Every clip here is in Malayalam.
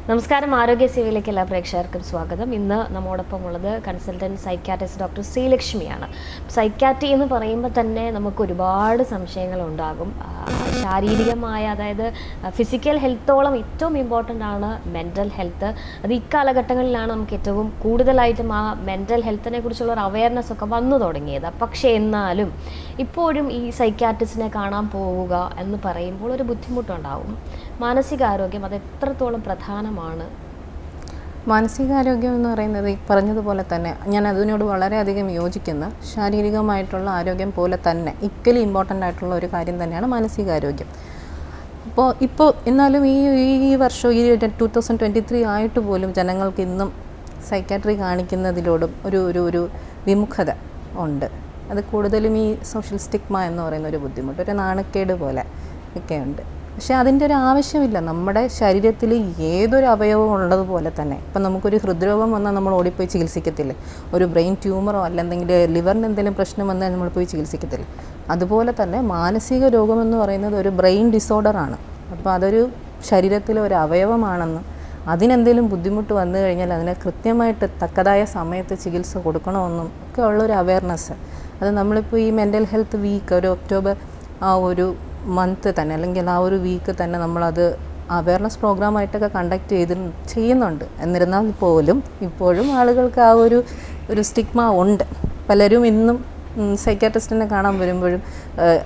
നമസ്കാരം, ആരോഗ്യ സേവയിലേക്ക് എല്ലാ പ്രേക്ഷകർക്കും സ്വാഗതം. ഇന്ന് നമ്മോടൊപ്പമുള്ളത് കൺസൾട്ടൻറ്റ് സൈക്യാട്രിസ്റ്റ് ഡോക്ടർ ശ്രീലക്ഷ്മിയാണ്. സൈക്യാട്രി എന്ന് പറയുമ്പോൾ തന്നെ നമുക്ക് ഒരുപാട് സംശയങ്ങളുണ്ടാകും. ശാരീരികമായ, അതായത് ഫിസിക്കൽ ഹെൽത്തോളം ഏറ്റവും ഇമ്പോർട്ടൻ്റ് ആണ് മെൻ്റൽ ഹെൽത്ത്. അത് ഇക്കാലഘട്ടങ്ങളിലാണ് നമുക്ക് ഏറ്റവും കൂടുതലായിട്ടും ആ മെൻ്റൽ ഹെൽത്തിനെ കുറിച്ചുള്ള ഒരു അവയർനെസ് ഒക്കെ വന്നു തുടങ്ങിയത്. പക്ഷേ എന്നാലും ഇപ്പോഴും ഈ സൈക്യാട്രിസ്റ്റിനെ കാണാൻ പോവുക എന്ന് പറയുമ്പോൾ ഒരു ബുദ്ധിമുട്ടുണ്ടാവും. മാനസികാരോഗ്യം അത് എത്രത്തോളം പ്രധാനമാണ്? മാനസികാരോഗ്യം എന്ന് പറയുന്നത് ഈ പറഞ്ഞതുപോലെ തന്നെ ഞാൻ അതിനോട് വളരെയധികം യോജിക്കുന്ന ശാരീരികമായിട്ടുള്ള ആരോഗ്യം പോലെ തന്നെ ഈക്വലി ഇമ്പോർട്ടൻ്റ് ആയിട്ടുള്ള ഒരു കാര്യം തന്നെയാണ് മാനസികാരോഗ്യം. ഇപ്പോൾ എന്നാലും ഈ വർഷം ഈ 2023 ആയിട്ട് പോലും ജനങ്ങൾക്ക് ഇന്നും സൈക്യാട്രി കാണിക്കുന്നതിലോടും ഒരു വിമുഖത ഉണ്ട്. അത് കൂടുതലും ഈ സോഷ്യൽ സ്റ്റിഗ്മ എന്ന് പറയുന്ന ഒരു ബുദ്ധിമുട്ട്, ഒരു നാണക്കേട് പോലെ ഒക്കെ ഉണ്ട്. പക്ഷേ അതിൻ്റെ ഒരു ആവശ്യമില്ല. നമ്മുടെ ശരീരത്തിൽ ഏതൊരു അവയവം ഉള്ളതുപോലെ തന്നെ ഇപ്പം നമുക്കൊരു ഹൃദ്രോഗം വന്നാൽ നമ്മൾ ഓടിപ്പോയി ചികിത്സിക്കത്തില്ലേ? ഒരു ബ്രെയിൻ ട്യൂമറോ അല്ലെങ്കിൽ ലിവറിന് എന്തെങ്കിലും പ്രശ്നം വന്നാൽ നമ്മൾ പോയി ചികിത്സിക്കത്തില്ലേ? അതുപോലെ തന്നെ മാനസിക രോഗമെന്ന് പറയുന്നത് ഒരു ബ്രെയിൻ ഡിസോർഡറാണ്. അപ്പോൾ അതൊരു ശരീരത്തിലെ ഒരു അവയവമാണെന്നും അതിനെന്തെങ്കിലും ബുദ്ധിമുട്ട് വന്നു കഴിഞ്ഞാൽ അതിനെ കൃത്യമായിട്ട് തക്കതായ സമയത്ത് ചികിത്സ കൊടുക്കണമെന്നും ഒക്കെ ഉള്ളൊരു അവയർനെസ്, അത് നമ്മളിപ്പോൾ ഈ മെൻ്റൽ ഹെൽത്ത് വീക്ക് ഒരു ഒക്ടോബർ ആ ഒരു മന്ത് തന്നെ അല്ലെങ്കിൽ ആ ഒരു വീക്ക് തന്നെ നമ്മളത് അവയർനെസ് പ്രോഗ്രാമായിട്ടൊക്കെ കണ്ടക്ട് ചെയ്യുന്നുണ്ട്. എന്നിരുന്നാൽ പോലും ഇപ്പോഴും ആളുകൾക്ക് ആ ഒരു സ്റ്റിഗ്മ ഉണ്ട്. പലരും ഇന്നും സൈക്യാട്രിസ്റ്റിനെ കാണാൻ വരുമ്പോഴും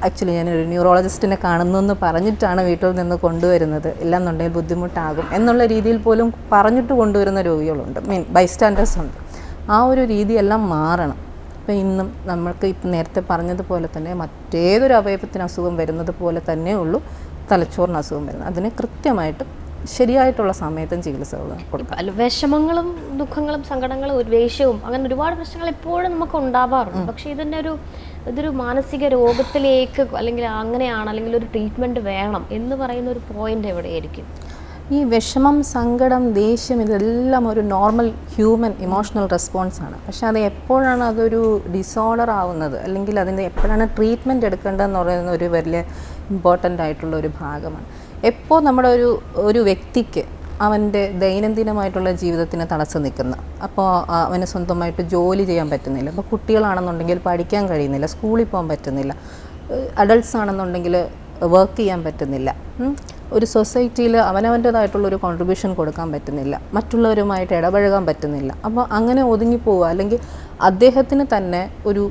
ആക്ച്വലി ഞാനൊരു ന്യൂറോളജിസ്റ്റിനെ കാണുന്നു എന്ന് പറഞ്ഞിട്ടാണ് വീട്ടിൽ നിന്ന് കൊണ്ടുവരുന്നത്, ഇല്ലെന്നുണ്ടെങ്കിൽ ബുദ്ധിമുട്ടാകും എന്നുള്ള രീതിയിൽ പോലും പറഞ്ഞിട്ട് കൊണ്ടുവരുന്ന രോഗികളുണ്ട്, ബൈസ്റ്റാൻഡേഴ്സ് ഉണ്ട്. ആ ഒരു രീതിയെല്ലാം മാറണം. ഇപ്പോൾ ഇന്നും നമ്മൾക്ക് ഇപ്പം നേരത്തെ പറഞ്ഞതുപോലെ തന്നെ മറ്റേതൊരു അവയവത്തിന് അസുഖം വരുന്നത് പോലെ തന്നെ ഉള്ളൂ തലച്ചോറിന് അസുഖം വരുന്നത്. അതിന് കൃത്യമായിട്ട് ശരിയായിട്ടുള്ള സമയത്തും ചികിത്സകൾ കൊടുക്കും. വിഷമങ്ങളും ദുഃഖങ്ങളും സങ്കടങ്ങളും ദേഷ്യവും അങ്ങനെ ഒരുപാട് പ്രശ്നങ്ങൾ എപ്പോഴും നമുക്ക് ഉണ്ടാവാറുണ്ട്. പക്ഷേ ഇതൊരു മാനസിക രോഗത്തിലേക്ക് അല്ലെങ്കിൽ അങ്ങനെയാണ്, അല്ലെങ്കിൽ ഒരു ട്രീറ്റ്മെൻറ്റ് വേണം എന്ന് പറയുന്ന ഒരു പോയിന്റ് എവിടെയായിരിക്കും? ഈ വിഷമം, സങ്കടം, ദേഷ്യം ഇതെല്ലാം ഒരു നോർമൽ ഹ്യൂമൻ ഇമോഷണൽ റെസ്പോൺസാണ്. പക്ഷെ അത് എപ്പോഴാണ് അതൊരു ഡിസോർഡർ ആവുന്നത് അല്ലെങ്കിൽ അതിൻ്റെ എപ്പോഴാണ് ട്രീറ്റ്മെൻറ്റ് എടുക്കേണ്ടതെന്ന് പറയുന്ന ഒരു വലിയ ഇമ്പോർട്ടൻ്റ് ആയിട്ടുള്ള ഒരു ഭാഗമാണ്. എപ്പോൾ നമ്മുടെ ഒരു വ്യക്തിക്ക് അവൻ്റെ ദൈനംദിനമായിട്ടുള്ള ജീവിതത്തിന് തടസ്സം നിൽക്കുന്ന, അപ്പോൾ അവന് സ്വന്തമായിട്ട് ജോലി ചെയ്യാൻ പറ്റുന്നില്ല, അപ്പോൾ കുട്ടികളാണെന്നുണ്ടെങ്കിൽ പഠിക്കാൻ കഴിയുന്നില്ല, സ്കൂളിൽ പോകാൻ പറ്റുന്നില്ല, അഡൾട്ട്സ് ആണെന്നുണ്ടെങ്കിൽ വർക്ക് ചെയ്യാൻ പറ്റുന്നില്ല, ഒരു സൊസൈറ്റിയിൽ അവനവൻ്റേതായിട്ടുള്ളൊരു കോൺട്രിബ്യൂഷൻ കൊടുക്കാൻ പറ്റുന്നില്ല, മറ്റുള്ളവരുമായിട്ട് ഇടപഴകാൻ പറ്റുന്നില്ല, അപ്പോൾ അങ്ങനെ ഒതുങ്ങിപ്പോവുക അല്ലെങ്കിൽ അദ്ദേഹത്തിന് തന്നെ ഒരു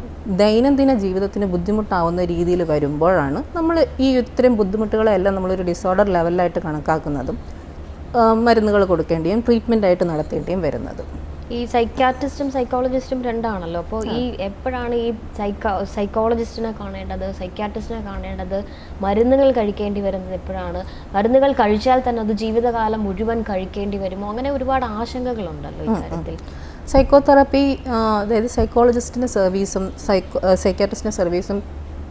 ദൈനംദിന ജീവിതത്തിന് ബുദ്ധിമുട്ടാവുന്ന രീതിയിൽ വരുമ്പോഴാണ് നമ്മൾ ഈ ഇത്തരം ബുദ്ധിമുട്ടുകളെല്ലാം നമ്മളൊരു ഡിസോർഡർ ലെവലിലായിട്ട് കണക്കാക്കുന്നതും മരുന്നുകൾ കൊടുക്കേണ്ടിയും ട്രീറ്റ്മെൻറ്റായിട്ട് നടത്തേണ്ടിയും വരുന്നതും. ഈ സൈക്യാട്രിസ്റ്റും സൈക്കോളജിസ്റ്റും രണ്ടാണല്ലോ. അപ്പോൾ ഈ എപ്പോഴാണ് ഈ സൈക്കോളജിസ്റ്റിനെ കാണേണ്ടത്, സൈക്യാട്രിസ്റ്റിനെ കാണേണ്ടത്, മരുന്നുകൾ കഴിക്കേണ്ടി വരുന്നത് എപ്പോഴാണ്, മരുന്നുകൾ കഴിച്ചാൽ തന്നെ അത് ജീവിതകാലം മുഴുവൻ കഴിക്കേണ്ടി വരുമോ, അങ്ങനെ ഒരുപാട് ആശങ്കകളുണ്ടല്ലോ ഈ കാര്യത്തിൽ. സൈക്കോതെറാപ്പി, അതായത് സൈക്കോളജിസ്റ്റിൻ്റെ സർവീസും സൈക്യാട്രിസ്റ്റിൻ്റെ സർവീസും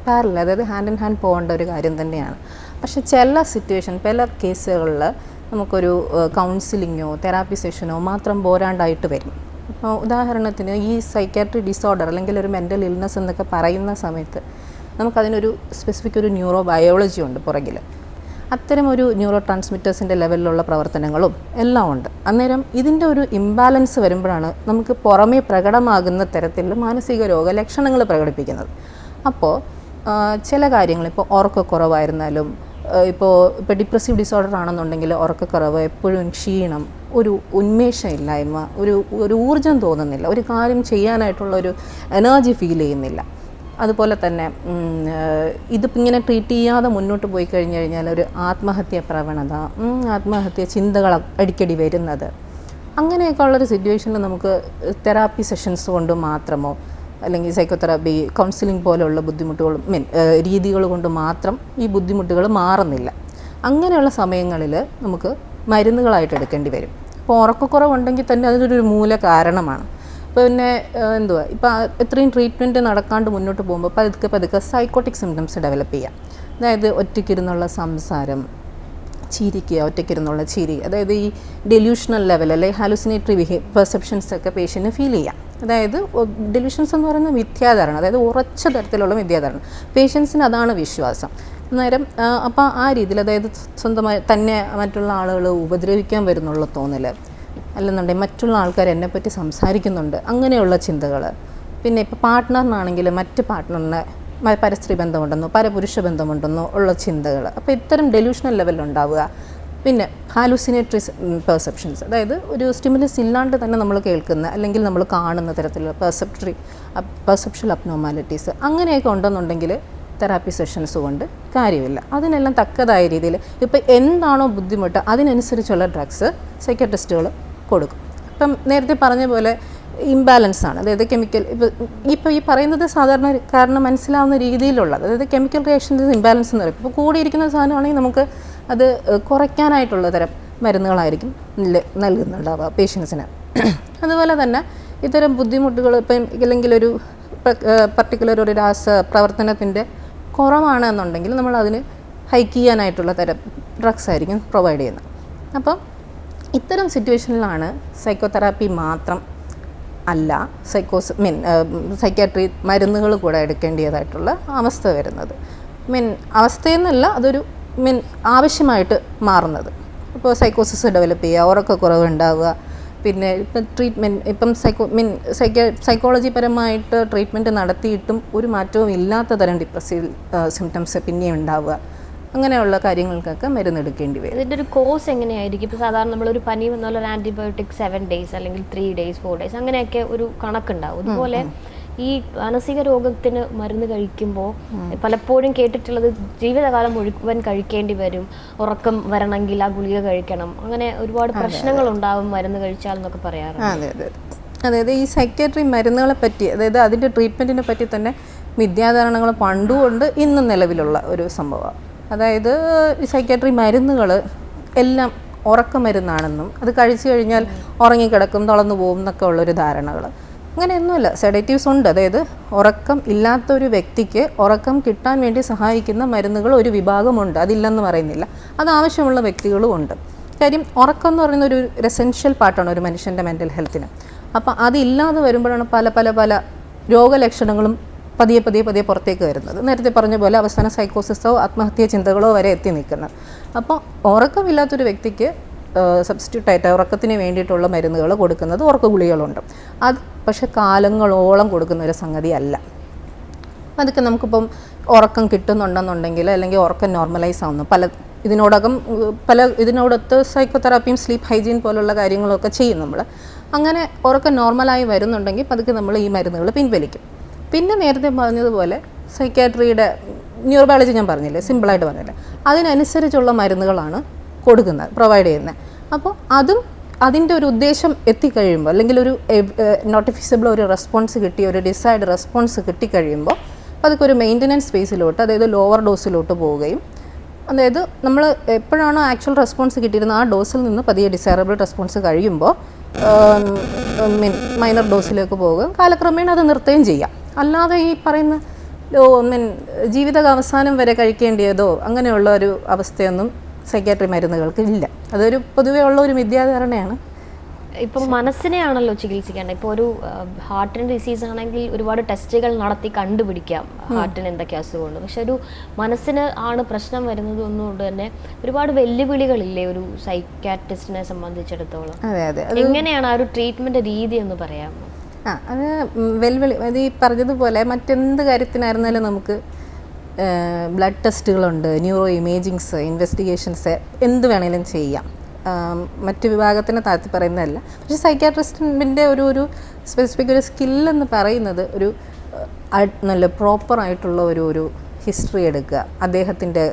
പാരലൽ, അതായത് ഹാൻഡ് ഇൻ ഹാൻഡ് പോകേണ്ട ഒരു കാര്യം തന്നെയാണ്. പക്ഷേ ചില സിറ്റുവേഷൻ, പല കേസുകളിൽ നമുക്കൊരു കൗൺസിലിങ്ങോ തെറാപ്പി സെഷനോ മാത്രം പോരാണ്ടായിട്ട് വരും. അപ്പോൾ ഉദാഹരണത്തിന് ഈ സൈക്യാട്രി ഡിസോർഡർ അല്ലെങ്കിൽ ഒരു മെൻ്റൽ ഇൽനെസ് എന്നൊക്കെ പറയുന്ന സമയത്ത് നമുക്കതിനൊരു സ്പെസിഫിക് ഒരു ന്യൂറോ ബയോളജി ഉണ്ട് പുറകിൽ. അത്തരം ഒരു ന്യൂറോ ട്രാൻസ്മിറ്റേഴ്സിൻ്റെ ലെവലിലുള്ള പ്രവർത്തനങ്ങളും എല്ലാം ഉണ്ട്. അന്നേരം ഇതിൻ്റെ ഒരു ഇംബാലൻസ് വരുമ്പോഴാണ് നമുക്ക് പുറമേ പ്രകടമാകുന്ന തരത്തിലുള്ള മാനസിക രോഗ ലക്ഷണങ്ങൾ പ്രകടിപ്പിക്കുന്നത്. അപ്പോൾ ചില കാര്യങ്ങൾ, ഇപ്പോൾ ഉറക്കക്കുറവായിരുന്നാലും, ഇപ്പോൾ ഡിപ്രസീവ് ഡിസോർഡർ ആണെന്നുണ്ടെങ്കിൽ ഉറക്കക്കുറവ്, എപ്പോഴും ക്ഷീണം, ഒരു ഉന്മേഷമില്ലായ്മ, ഒരു ഊർജ്ജം തോന്നുന്നില്ല, ഒരു കാര്യം ചെയ്യാനായിട്ടുള്ള ഒരു എനർജി ഫീൽ ചെയ്യുന്നില്ല. അതുപോലെ തന്നെ ഇതിപ്പോൾ ഇങ്ങനെ ട്രീറ്റ് ചെയ്യാതെ മുന്നോട്ട് പോയി കഴിഞ്ഞ് കഴിഞ്ഞാൽ ഒരു ആത്മഹത്യ പ്രവണത, ആത്മഹത്യ ചിന്തകൾ അടിക്കടി വരുന്നത്, അങ്ങനെയൊക്കെ ഉള്ളൊരു സിറ്റുവേഷനിൽ നമുക്ക് തെറാപ്പി സെഷൻസ് കൊണ്ട് മാത്രമോ അല്ലെങ്കിൽ സൈക്കോതെറാപ്പി, കൗൺസിലിംഗ് പോലെയുള്ള ബുദ്ധിമുട്ടുകളും രീതികൾ കൊണ്ട് മാത്രം ഈ ബുദ്ധിമുട്ടുകൾ മാറുന്നില്ല. അങ്ങനെയുള്ള സമയങ്ങളിൽ നമുക്ക് മരുന്നുകളായിട്ട് എടുക്കേണ്ടി വരും. അപ്പോൾ ഉറക്കക്കുറവുണ്ടെങ്കിൽ തന്നെ അതിനൊരു മൂല കാരണമാണ്. പിന്നെ ഇപ്പോൾ ഇത്രയും ട്രീറ്റ്മെൻറ്റ് നടക്കാണ്ട് മുന്നോട്ട് പോകുമ്പോൾ പതുക്കെ സൈക്കോട്ടിക് സിംറ്റംസ് ഡെവലപ്പ് ചെയ്യാം. അതായത് ഒറ്റയ്ക്കിരുന്നുള്ള ചിരിക്കുക, ഒറ്റയ്ക്കിരുന്നുള്ള ചിരി, അതായത് ഈ ഡെല്യൂഷണൽ ലെവൽ അല്ലെങ്കിൽ ഹാലുസിനേറ്ററി പെർസെപ്ഷൻസ് ഒക്കെ പേഷ്യൻറ്റിന് ഫീൽ ചെയ്യാം. അതായത് ഡെല്യൂഷൻസ് എന്ന് പറയുന്നത് മിഥ്യാധാരണ, അതായത് ഉറച്ച തരത്തിലുള്ള മിഥ്യാധാരണ. പേഷ്യൻസിന് അതാണ് വിശ്വാസം. അന്നേരം അപ്പോൾ ആ രീതിയിൽ, അതായത് സ്വന്തമായി തന്നെ മറ്റുള്ള ആളുകൾ ഉപദ്രവിക്കാൻ വരുന്നുള്ള തോന്നൽ, അല്ലെന്നുണ്ടെങ്കിൽ മറ്റുള്ള ആൾക്കാർ എന്നെപ്പറ്റി സംസാരിക്കുന്നുണ്ട്, അങ്ങനെയുള്ള ചിന്തകൾ. പിന്നെ ഇപ്പോൾ പാർട്ട്ണറിനാണെങ്കിൽ മറ്റ് പാർട്ട്ണറിനെ പരസ്ത്രീ ബന്ധമുണ്ടെന്നോ പരപുരുഷ ബന്ധമുണ്ടെന്നോ ഉള്ള ചിന്തകൾ. അപ്പോൾ ഇത്തരം ഡെലൂഷണൽ ലെവലുണ്ടാവുക. പിന്നെ ഹാലുസിനേറ്ററി പെർസെപ്ഷൻസ്, അതായത് ഒരു സ്റ്റിമുലസ് ഇല്ലാണ്ട് തന്നെ നമ്മൾ കേൾക്കുന്ന അല്ലെങ്കിൽ നമ്മൾ കാണുന്ന തരത്തിലുള്ള പെർസെപ്ഷൻ അബ്നോർമാലിറ്റീസ് അങ്ങനെയൊക്കെ ഉണ്ടെന്നുണ്ടെങ്കിൽ തെറാപ്പി സെഷൻസ് കൊണ്ട് കാര്യമില്ല. അതിനെല്ലാം തക്കതായ രീതിയിൽ ഇപ്പോൾ എന്താണോ ബുദ്ധിമുട്ട് അതിനനുസരിച്ചുള്ള ഡ്രഗ്സ് സൈക്കാട്രിസ്റ്റുകൾ കൊടുക്കും. ഇപ്പം നേരത്തെ പറഞ്ഞ പോലെ ഇംബാലൻസ് ആണ്, അതായത് കെമിക്കൽ ഇപ്പോൾ ഈ പറയുന്നത് സാധാരണ കാരണം മനസ്സിലാവുന്ന രീതിയിലുള്ളത്, അതായത് കെമിക്കൽ റിയാക്ഷൻസ് ഇംബാലൻസ് എന്ന് പറയും. ഇപ്പോൾ കൂടിയിരിക്കുന്ന സാധനമാണെങ്കിൽ നമുക്ക് അത് കുറയ്ക്കാനായിട്ടുള്ള തരം മരുന്നുകളായിരിക്കും നൽകുന്നുണ്ടാവുക പേഷ്യൻസിന്. അതുപോലെ തന്നെ ഇത്തരം ബുദ്ധിമുട്ടുകൾ ഇപ്പം അല്ലെങ്കിൽ ഒരു പർട്ടിക്കുലർ ഒരു പ്രവർത്തനത്തിൻ്റെ കുറവാണ് എന്നുണ്ടെങ്കിൽ നമ്മൾ അതിന് ഹൈക്ക് ചെയ്യാനായിട്ടുള്ള തരം ഡ്രഗ്സ് ആയിരിക്കും പ്രൊവൈഡ് ചെയ്യുന്നത്. അപ്പം ഇത്തരം സിറ്റുവേഷനിലാണ് സൈക്കോതെറാപ്പി മാത്രം അല്ല സൈക്യാട്രി മരുന്നുകൾ കൂടെ എടുക്കേണ്ടതായിട്ടുള്ള അവസ്ഥ വരുന്നത്. അവസ്ഥയെന്നല്ല, അതൊരു ആവശ്യമായിട്ട് മാറുന്നത്. ഇപ്പോൾ സൈക്കോസിസ് ഡെവലപ്പ് ചെയ്യുക, ഉറക്കക്കുറവ് ഉണ്ടാവുക, പിന്നെ ഇപ്പം ട്രീറ്റ്മെൻറ്റ് ഇപ്പം സൈക്കോളജി പരമായിട്ട് ട്രീറ്റ്മെൻറ്റ് നടത്തിയിട്ടും ഒരു മാറ്റവും ഇല്ലാത്ത തരം ഡിപ്രസീവ് സിംറ്റംസ് പിന്നെയും ഉണ്ടാവുക, അങ്ങനെയുള്ള കാര്യങ്ങൾക്കൊക്കെ മരുന്നെടുക്കേണ്ടി വരും. ഇതിൻ്റെ ഒരു കോഴ്സ് എങ്ങനെയായിരിക്കും? ഇപ്പോൾ സാധാരണ നമ്മളൊരു പനി വന്നാൽ ഒരു ആൻറ്റിബയോട്ടിക് 7 days അല്ലെങ്കിൽ 3 days 4 days അങ്ങനെയൊക്കെ ഒരു കണക്കുണ്ടാവും. അതുപോലെ ഈ മാനസിക രോഗത്തിന് മരുന്ന് കഴിക്കുമ്പോൾ പലപ്പോഴും കേട്ടിട്ടുള്ളത് ജീവിതകാലം മുഴുവൻ കഴിക്കേണ്ടി വരും, ഉറക്കം വരണമെങ്കിൽ ആ ഗുളിക കഴിക്കണം, അങ്ങനെ ഒരുപാട് പ്രശ്നങ്ങളുണ്ടാവും മരുന്ന് കഴിച്ചാൽ എന്നൊക്കെ പറയാറുണ്ട്. അതെ അതെ, അതായത് ഈ സൈക്യാട്രി മരുന്നുകളെ പറ്റി, അതായത് അതിൻ്റെ ട്രീറ്റ്മെൻറ്റിനെ പറ്റി തന്നെ മിഥ്യാധാരണകൾ പണ്ടുകൊണ്ട് ഇന്നും നിലവിലുള്ള ഒരു സംഭവമാണ്. അതായത് ഈ സൈക്യാട്രി മരുന്നുകൾ എല്ലാം ഉറക്കമരുന്നാണെന്നും അത് കഴിച്ചു കഴിഞ്ഞാൽ ഉറങ്ങിക്കിടക്കും, തളർന്നു പോകും എന്നൊക്കെ ഉള്ളൊരു ധാരണകൾ. അങ്ങനെയൊന്നുമില്ല. സെഡേറ്റീവ്സ് ഉണ്ട്, അതായത് ഉറക്കം ഇല്ലാത്തൊരു വ്യക്തിക്ക് ഉറക്കം കിട്ടാൻ വേണ്ടി സഹായിക്കുന്ന മരുന്നുകൾ ഒരു വിഭാഗമുണ്ട്, അതില്ലെന്ന് പറയുന്നില്ല, അത് ആവശ്യമുള്ള വ്യക്തികളും ഉണ്ട്. കാര്യം ഉറക്കം എന്ന് പറയുന്ന ഒരു എസെൻഷ്യൽ പാർട്ടാണ് ഒരു മനുഷ്യൻ്റെ മെൻ്റൽ ഹെൽത്തിന്. അപ്പോൾ അതില്ലാതെ വരുമ്പോഴാണ് പല പല പല രോഗലക്ഷണങ്ങളും പതിയെ പുറത്തേക്ക് വരുന്നത്. നേരത്തെ പറഞ്ഞ പോലെ അവസാന സൈക്കോസിസോ ആത്മഹത്യാ ചിന്തകളോ വരെ എത്തി നിൽക്കുന്നത്. അപ്പോൾ ഉറക്കമില്ലാത്തൊരു വ്യക്തിക്ക് സബ്സ്റ്റിറ്റ്യൂട്ടായിട്ട് ഉറക്കത്തിന് വേണ്ടിയിട്ടുള്ള മരുന്നുകൾ കൊടുക്കുന്നത് ഉറക്ക ഗുളികളുണ്ട്. അത് പക്ഷേ കാലങ്ങളോളം കൊടുക്കുന്ന ഒരു സംഗതി അല്ല. അതൊക്കെ നമുക്കിപ്പം ഉറക്കം കിട്ടുന്നുണ്ടെന്നുണ്ടെങ്കിൽ അല്ലെങ്കിൽ ഉറക്കം നോർമലൈസ് ആവുന്നു, ഇതിനോടൊത്ത് സൈക്കോതെറാപ്പിയും സ്ലീപ്പ് ഹൈജീൻ പോലുള്ള കാര്യങ്ങളൊക്കെ ചെയ്യും നമ്മൾ. അങ്ങനെ ഉറക്കം നോർമലായി വരുന്നുണ്ടെങ്കിൽ പതുക്കെ നമ്മൾ ഈ മരുന്നുകൾ പിൻവലിക്കും. പിന്നെ നേരത്തെ പറഞ്ഞതുപോലെ സൈക്യാട്രിയുടെ ന്യൂറോബയോളജി ഞാൻ പറഞ്ഞില്ലേ, സിമ്പിളായിട്ട് പറഞ്ഞില്ലേ, അതിനനുസരിച്ചുള്ള മരുന്നുകളാണ് കൊടുക്കുന്നത്, പ്രൊവൈഡ് ചെയ്യുന്നത്. അപ്പോൾ അതിൻ്റെ ഒരു ഉദ്ദേശം എത്തിക്കഴിയുമ്പോൾ അല്ലെങ്കിൽ ഒരു നോട്ടിഫിസിബിൾ ഒരു റെസ്പോൺസ് കിട്ടി, ഒരു ഡിസൈഡ് റെസ്പോൺസ് കിട്ടിക്കഴിയുമ്പോൾ അതൊക്കെ ഒരു മെയിൻ്റനൻസ് സ്പേസിലോട്ട്, അതായത് ലോവർ ഡോസിലോട്ട് പോവുകയും, അതായത് നമ്മൾ എപ്പോഴാണോ ആക്ച്വൽ റെസ്പോൺസ് കിട്ടിയിരുന്നത് ആ ഡോസിൽ നിന്ന് പതിയെ ഡിസൈറബിൾ റെസ്പോൺസ് കഴിയുമ്പോൾ മൈനർ ഡോസിലേക്ക് പോവുകയും കാലക്രമേണ അത് നിർത്തുകയും ചെയ്യാം. അല്ലാതെ ഈ പറയുന്ന ജീവിത അവസാനം വരെ കഴിക്കേണ്ടിയതോ അങ്ങനെയുള്ള ഒരു അവസ്ഥയൊന്നും സൈക്യാട്രി മരുന്നുകൾക്ക് ഇല്ല. അതൊരു പൊതുവേ ഉള്ള ഒരു മിഥ്യാധാരണയാണ്. ഇപ്പം മനസ്സിനെയാണല്ലോ ചികിത്സിക്കേണ്ടത്. ഇപ്പോൾ ഒരു ഹാർട്ടിന് ഡിസീസ് ആണെങ്കിൽ ഒരുപാട് ടെസ്റ്റുകൾ നടത്തി കണ്ടുപിടിക്കാം ഹാർട്ടിന് എന്തൊക്കെ അസുഖമുണ്ട്. പക്ഷെ ഒരു മനസ്സിന് ആണ് പ്രശ്നം വരുന്നത് ഒന്നുകൊണ്ട് തന്നെ ഒരുപാട് വെല്ലുവിളികളില്ലേ ഒരു സൈക്യാട്രിസ്റ്റിനെ സംബന്ധിച്ചിടത്തോളം? അതെ അതെ, എങ്ങനെയാണ് ആ ഒരു ട്രീറ്റ്മെൻറ്റ് രീതി എന്ന് പറയാമോ? അത് അത് ഈ പറഞ്ഞതുപോലെ മറ്റെന്ത് കാര്യത്തിനായിരുന്നാലും നമുക്ക് ബ്ലഡ് ടെസ്റ്റുകളുണ്ട്, ന്യൂറോ ഇമേജിങ്സ്, ഇൻവെസ്റ്റിഗേഷൻസ് എന്ത് വേണമെങ്കിലും ചെയ്യാം. മറ്റ് വിഭാഗത്തിനെ താഴ്ത്തി പറയുന്നതല്ല. പക്ഷേ സൈക്യാട്രിസ്റ്റിൻ്റെ ഒരു സ്പെസിഫിക് ഒരു സ്കില്ലെന്ന് പറയുന്നത് ഒരു നല്ല പ്രോപ്പറായിട്ടുള്ള ഒരു ഹിസ്റ്ററി എടുക്കുക. അദ്ദേഹത്തിൻ്റെ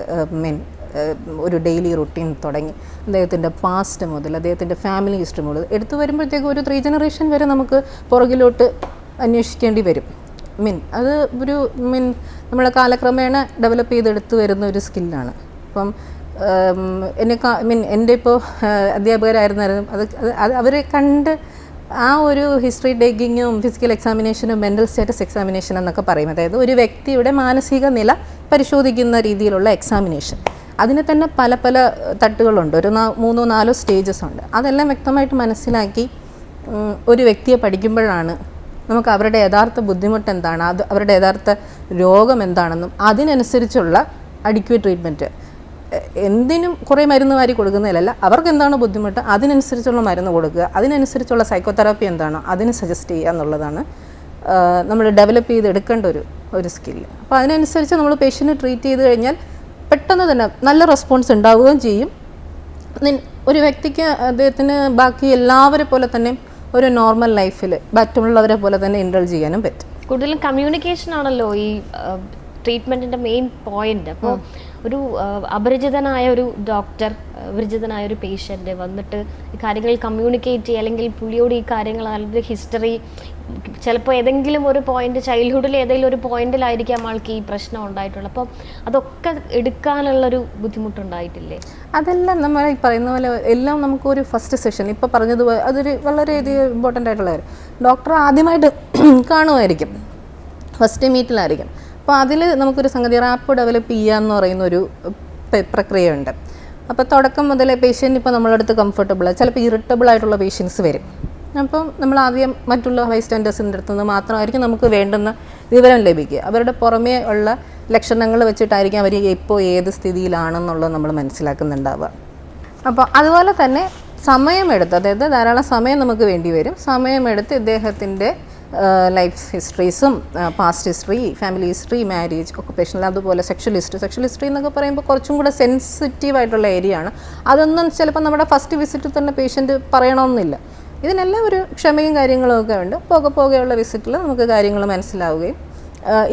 ഒരു ഡെയിലി റുട്ടീൻ തുടങ്ങി അദ്ദേഹത്തിൻ്റെ പാസ്റ്റ് മുതൽ അദ്ദേഹത്തിൻ്റെ ഫാമിലി ഹിസ്റ്ററി മുതൽ എടുത്തു വരുമ്പോഴത്തേക്കും ഒരു 3 ജനറേഷൻ വരെ നമുക്ക് പുറകിലോട്ട് അന്വേഷിക്കേണ്ടി വരും. അത് നമ്മൾ കാലക്രമേണ ഡെവലപ്പ് ചെയ്തെടുത്ത് വരുന്ന ഒരു സ്കില്ലാണ്. അപ്പം എൻ്റെ ഇപ്പോൾ അധ്യാപകരായിരുന്നാലും അത് അവരെ കണ്ട് ആ ഒരു ഹിസ്റ്ററി ടേക്കിങ്ങും ഫിസിക്കൽ എക്സാമിനേഷനും മെൻ്റൽ സ്റ്റാറ്റസ് എക്സാമിനേഷൻ എന്നൊക്കെ പറയും. അതായത് ഒരു വ്യക്തിയുടെ മാനസിക നില പരിശോധിക്കുന്ന രീതിയിലുള്ള എക്സാമിനേഷൻ. അതിന് തന്നെ പല പല തട്ടുകളുണ്ട്, ഒരു 3-4 സ്റ്റേജസ് ഉണ്ട്. അതെല്ലാം വ്യക്തമായിട്ട് മനസ്സിലാക്കി ഒരു വ്യക്തിയെ പഠിക്കുമ്പോഴാണ് നമുക്ക് അവരുടെ യഥാർത്ഥ ബുദ്ധിമുട്ട് എന്താണ്, അവരുടെ യഥാർത്ഥ രോഗം എന്താണെന്നും അതിനനുസരിച്ചുള്ള അഡിക്വേറ്റ് ട്രീറ്റ്മെൻറ്റ്. എന്തിനും കുറേ മരുന്ന് വാരി കൊടുക്കുന്നതിലല്ല, അവർക്ക് എന്താണ് ബുദ്ധിമുട്ട് അതിനനുസരിച്ചുള്ള മരുന്ന് കൊടുക്കുക, അതിനനുസരിച്ചുള്ള സൈക്കോതെറാപ്പി എന്താണോ അതിന് സജസ്റ്റ് ചെയ്യുക എന്നുള്ളതാണ് നമ്മൾ ഡെവലപ്പ് ചെയ്തെടുക്കേണ്ട ഒരു സ്കില്ല്. അപ്പോൾ അതിനനുസരിച്ച് നമ്മൾ പേഷ്യൻറ്റ് ട്രീറ്റ് ചെയ്ത് കഴിഞ്ഞാൽ പെട്ടെന്ന് തന്നെ നല്ല റെസ്പോൺസ് ഉണ്ടാവുകയും ചെയ്യും. ഒരു വ്യക്തിക്ക് അദ്ദേഹത്തിന് ബാക്കി എല്ലാവരെ പോലെ തന്നെ ഒരു നോർമൽ ലൈഫിൽ മറ്റുള്ളവരെ പോലെ തന്നെ ഇൻഡൾജ് ചെയ്യാനും പറ്റും. കൂടുതലും കമ്മ്യൂണിക്കേഷൻ ആണല്ലോ ഈ ട്രീറ്റ്മെൻറ്റിൻ്റെ മെയിൻ പോയിന്റ്. അപ്പോൾ ഒരു അപരിചിതനായ ഒരു ഡോക്ടർ, അപരിചിതനായ ഒരു പേഷ്യൻ്റ് വന്നിട്ട് ഈ കാര്യങ്ങൾ കമ്മ്യൂണിക്കേറ്റ് ചെയ്യുക, അല്ലെങ്കിൽ പുള്ളിയോട് ഈ കാര്യങ്ങൾ അല്ലെങ്കിൽ ഹിസ്റ്ററി, ചിലപ്പോൾ ഏതെങ്കിലും ഒരു പോയിന്റ് ചൈൽഡ്ഹുഡിൽ ഏതെങ്കിലും ഒരു പോയിന്റിലായിരിക്കാം ആൾക്ക് ഈ പ്രശ്നം ഉണ്ടായിട്ടുള്ളത്. അപ്പം അതൊക്കെ എടുക്കാനുള്ളൊരു ബുദ്ധിമുട്ടുണ്ടായിട്ടില്ലേ? അതെല്ലാം നമ്മൾ ഈ പറയുന്ന പോലെ എല്ലാം നമുക്കൊരു ഫസ്റ്റ് സെഷൻ ഇപ്പോൾ പറഞ്ഞതുപോലെ അതൊരു വളരെയധികം ഇമ്പോർട്ടൻ്റ് ആയിട്ടുള്ള കാര്യം. ഡോക്ടർ ആദ്യമായിട്ട് കാണുമായിരിക്കും, ഫസ്റ്റ് മീറ്റിലായിരിക്കും. അപ്പോൾ അതിൽ നമുക്കൊരു സംഗതി റാപ്പ് ഡെവലപ്പ് ചെയ്യുക എന്ന് പറയുന്നൊരു പ്രക്രിയയുണ്ട്. അപ്പോൾ തുടക്കം മുതലേ പേഷ്യൻ്റ് ഇപ്പോൾ നമ്മളടുത്ത് കംഫർട്ടബിൾ, ചിലപ്പോൾ ഇറിറ്റബിൾ ആയിട്ടുള്ള പേഷ്യൻസ് വരും. അപ്പം നമ്മൾ ആദ്യം മറ്റുള്ള ബൈസ്റ്റാൻഡേഴ്സിൻ്റെ അടുത്ത് നിന്ന് മാത്രമായിരിക്കും നമുക്ക് വേണ്ടുന്ന വിവരം ലഭിക്കുക. അവരുടെ പുറമേ ഉള്ള ലക്ഷണങ്ങൾ വെച്ചിട്ടായിരിക്കും അവർ ഇപ്പോൾ ഏത് സ്ഥിതിയിലാണെന്നുള്ളത് നമ്മൾ മനസ്സിലാക്കുന്നുണ്ടാവുക. അപ്പോൾ അതുപോലെ തന്നെ സമയമെടുത്ത്, അതായത് ധാരാളം സമയം നമുക്ക് വേണ്ടി വരും. സമയമെടുത്ത് ഇദ്ദേഹത്തിൻ്റെ ലൈഫ് ഹിസ്റ്ററീസും past history, family history, marriage, occupational, അതുപോലെ സെക്ഷൽ ഹിസ്റ്ററി എന്നൊക്കെ പറയുമ്പോൾ കുറച്ചും കൂടെ സെൻസിറ്റീവ് ആയിട്ടുള്ള ഏരിയ ആണ്. അതൊന്നും ചിലപ്പോൾ നമ്മുടെ ഫസ്റ്റ് വിസിറ്റിൽ തന്നെ പേഷ്യൻറ്റ് പറയണമെന്നില്ല. ഇതിനെല്ലാം ഒരു ക്ഷമയും കാര്യങ്ങളും ഒക്കെ ഉണ്ട്. പോകെയുള്ള വിസിറ്റിൽ നമുക്ക് കാര്യങ്ങൾ മനസ്സിലാവുകയും